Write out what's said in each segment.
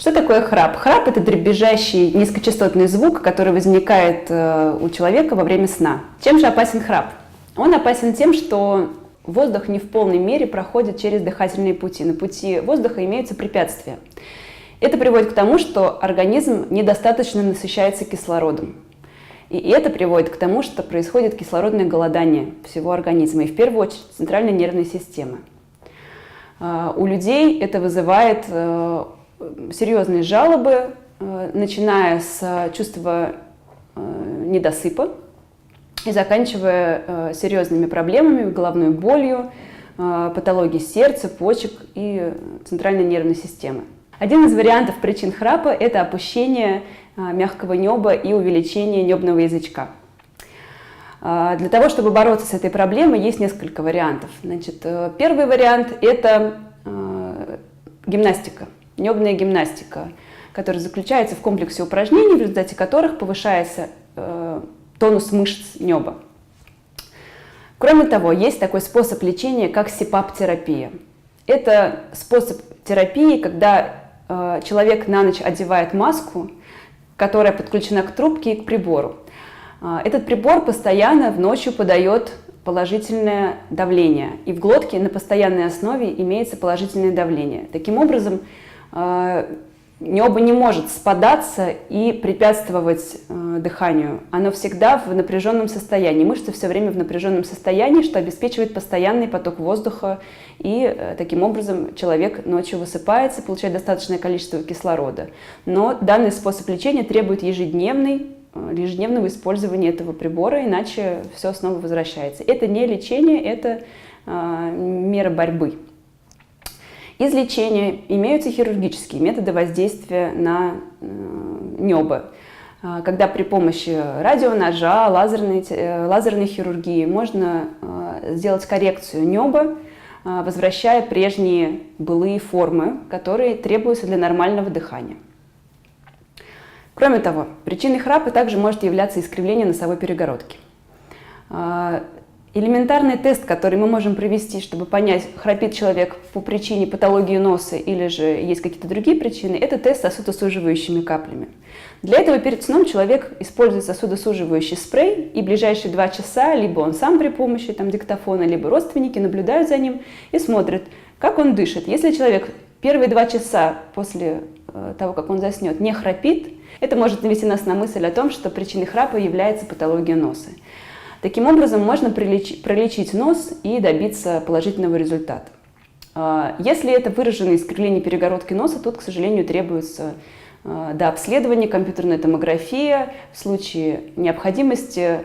Что такое храп? Храп – это дребезжащий низкочастотный звук, который возникает у человека во время сна. Чем же опасен храп? Он опасен тем, что воздух не в полной мере проходит через дыхательные пути. На пути воздуха имеются препятствия. Это приводит к тому, что организм недостаточно насыщается кислородом. И это приводит к тому, что происходит кислородное голодание всего организма, и в первую очередь центральной нервной системы. У людей это вызывает серьезные жалобы, начиная с чувства недосыпа и заканчивая серьезными проблемами, головной болью, патологией сердца, почек и центральной нервной системы. Один из вариантов причин храпа – это опущение мягкого неба и увеличение небного язычка. Для того, чтобы бороться с этой проблемой, есть несколько вариантов. Значит, первый вариант – это гимнастика, небная гимнастика, которая заключается в комплексе упражнений, в результате которых повышается тонус мышц неба. Кроме того, есть такой способ лечения, как СИПАП-терапия. Это способ терапии, когда человек на ночь одевает маску, которая подключена к трубке и к прибору. Этот прибор постоянно ночью подает положительное давление, и в глотке на постоянной основе имеется положительное давление. Таким образом, небо не может спадаться и препятствовать дыханию. Оно всегда в напряженном состоянии. Мышцы все время в напряженном состоянии, что обеспечивает постоянный поток воздуха. И таким образом человек ночью высыпается, получает достаточное количество кислорода. Но данный способ лечения требует ежедневного использования этого прибора, иначе все снова возвращается. Это не лечение, это мера борьбы. Из лечения имеются хирургические методы воздействия на небо, когда при помощи радионожа, лазерной хирургии можно сделать коррекцию неба, возвращая прежние былые формы, которые требуются для нормального дыхания. Кроме того, причиной храпа также может являться искривление носовой перегородки. Элементарный тест, который мы можем провести, чтобы понять, храпит человек по причине патологии носа или же есть какие-то другие причины, это тест сосудосуживающими каплями. Для этого перед сном человек использует сосудосуживающий спрей, и ближайшие 2 часа либо он сам при помощи диктофона, либо родственники наблюдают за ним и смотрят, как он дышит. Если человек первые 2 часа после того, как он заснет, не храпит, это может навести нас на мысль о том, что причиной храпа является патология носа. Таким образом, можно пролечить нос и добиться положительного результата. Если это выраженное искривление перегородки носа, тут, к сожалению, требуется дообследование, компьютерная томография. В случае необходимости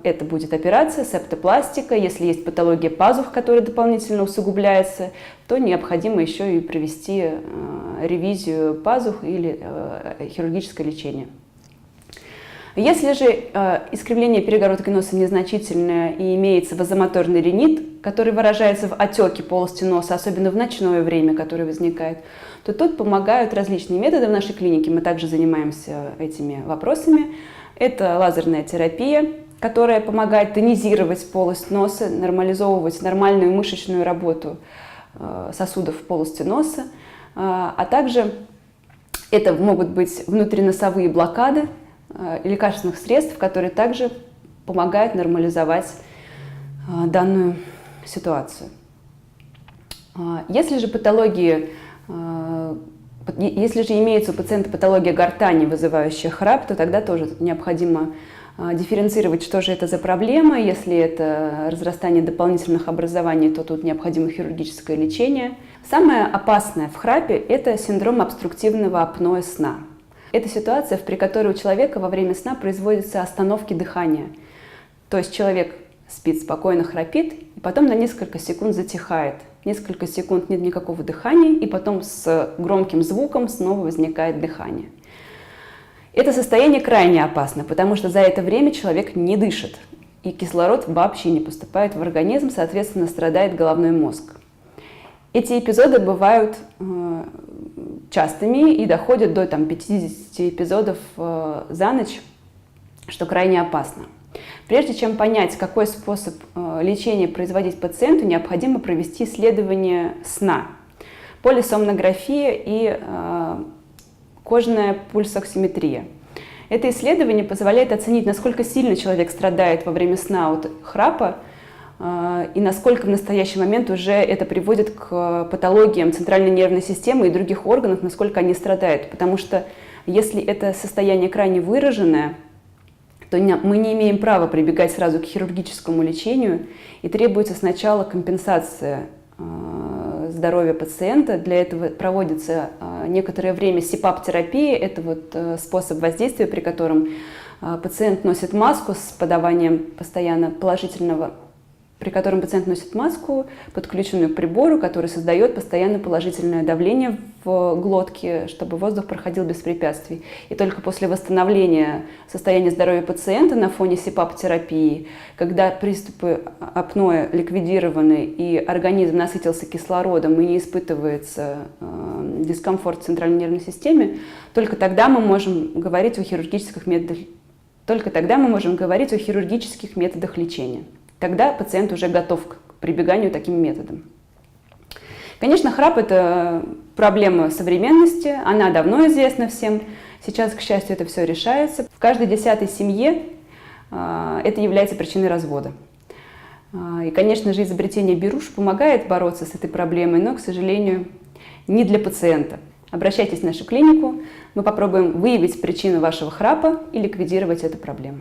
это будет операция, септопластика. Если есть патология пазух, которая дополнительно усугубляется, то необходимо еще и провести ревизию пазух или хирургическое лечение. Если же искривление перегородки носа незначительное и имеется вазомоторный ринит, который выражается в отеке полости носа, особенно в ночное время, которое возникает, то тут помогают различные методы в нашей клинике. Мы также занимаемся этими вопросами. Это лазерная терапия, которая помогает тонизировать полость носа, нормализовывать нормальную мышечную работу сосудов в полости носа. А также это могут быть внутриносовые блокады лекарственных средств, которые также помогают нормализовать данную ситуацию. Если же имеется у пациента патология гортани, вызывающая храп, то тогда тоже необходимо дифференцировать, что же это за проблема. Если это разрастание дополнительных образований, то тут необходимо хирургическое лечение. Самое опасное в храпе – это синдром обструктивного апноэ сна. Это ситуация, при которой у человека во время сна производятся остановки дыхания. То есть человек спит спокойно, храпит, и потом на несколько секунд затихает. Несколько секунд нет никакого дыхания, и потом с громким звуком снова возникает дыхание. Это состояние крайне опасно, потому что за это время человек не дышит, и кислород вообще не поступает в организм, соответственно, страдает головной мозг. Эти эпизоды бывают частыми и доходят до 50 эпизодов за ночь, что крайне опасно. Прежде чем понять, какой способ лечения производить пациенту, необходимо провести исследование сна, полисомнография и кожная пульсоксиметрия. Это исследование позволяет оценить, насколько сильно человек страдает во время сна от храпа и насколько в настоящий момент уже это приводит к патологиям центральной нервной системы и других органов, насколько они страдают. Потому что если это состояние крайне выраженное, то мы не имеем права прибегать сразу к хирургическому лечению, и требуется сначала компенсация здоровья пациента. Для этого проводится некоторое время СИПАП-терапия. Это вот способ воздействия, при котором пациент носит маску с подаванием постоянно положительного, при котором пациент носит маску, подключенную к прибору, который создает постоянно положительное давление в глотке, чтобы воздух проходил без препятствий. И только после восстановления состояния здоровья пациента на фоне СИПАП-терапии, когда приступы апноэ ликвидированы и организм насытился кислородом и не испытывается дискомфорт в центральной нервной системе, только тогда мы можем говорить о хирургических методах лечения. Тогда пациент уже готов к прибеганию к таким методам. Конечно, храп – это проблема современности, она давно известна всем. Сейчас, к счастью, это все решается. В каждой 10-й семье это является причиной развода. И, конечно же, изобретение беруш помогает бороться с этой проблемой, но, к сожалению, не для пациента. Обращайтесь в нашу клинику, мы попробуем выявить причину вашего храпа и ликвидировать эту проблему.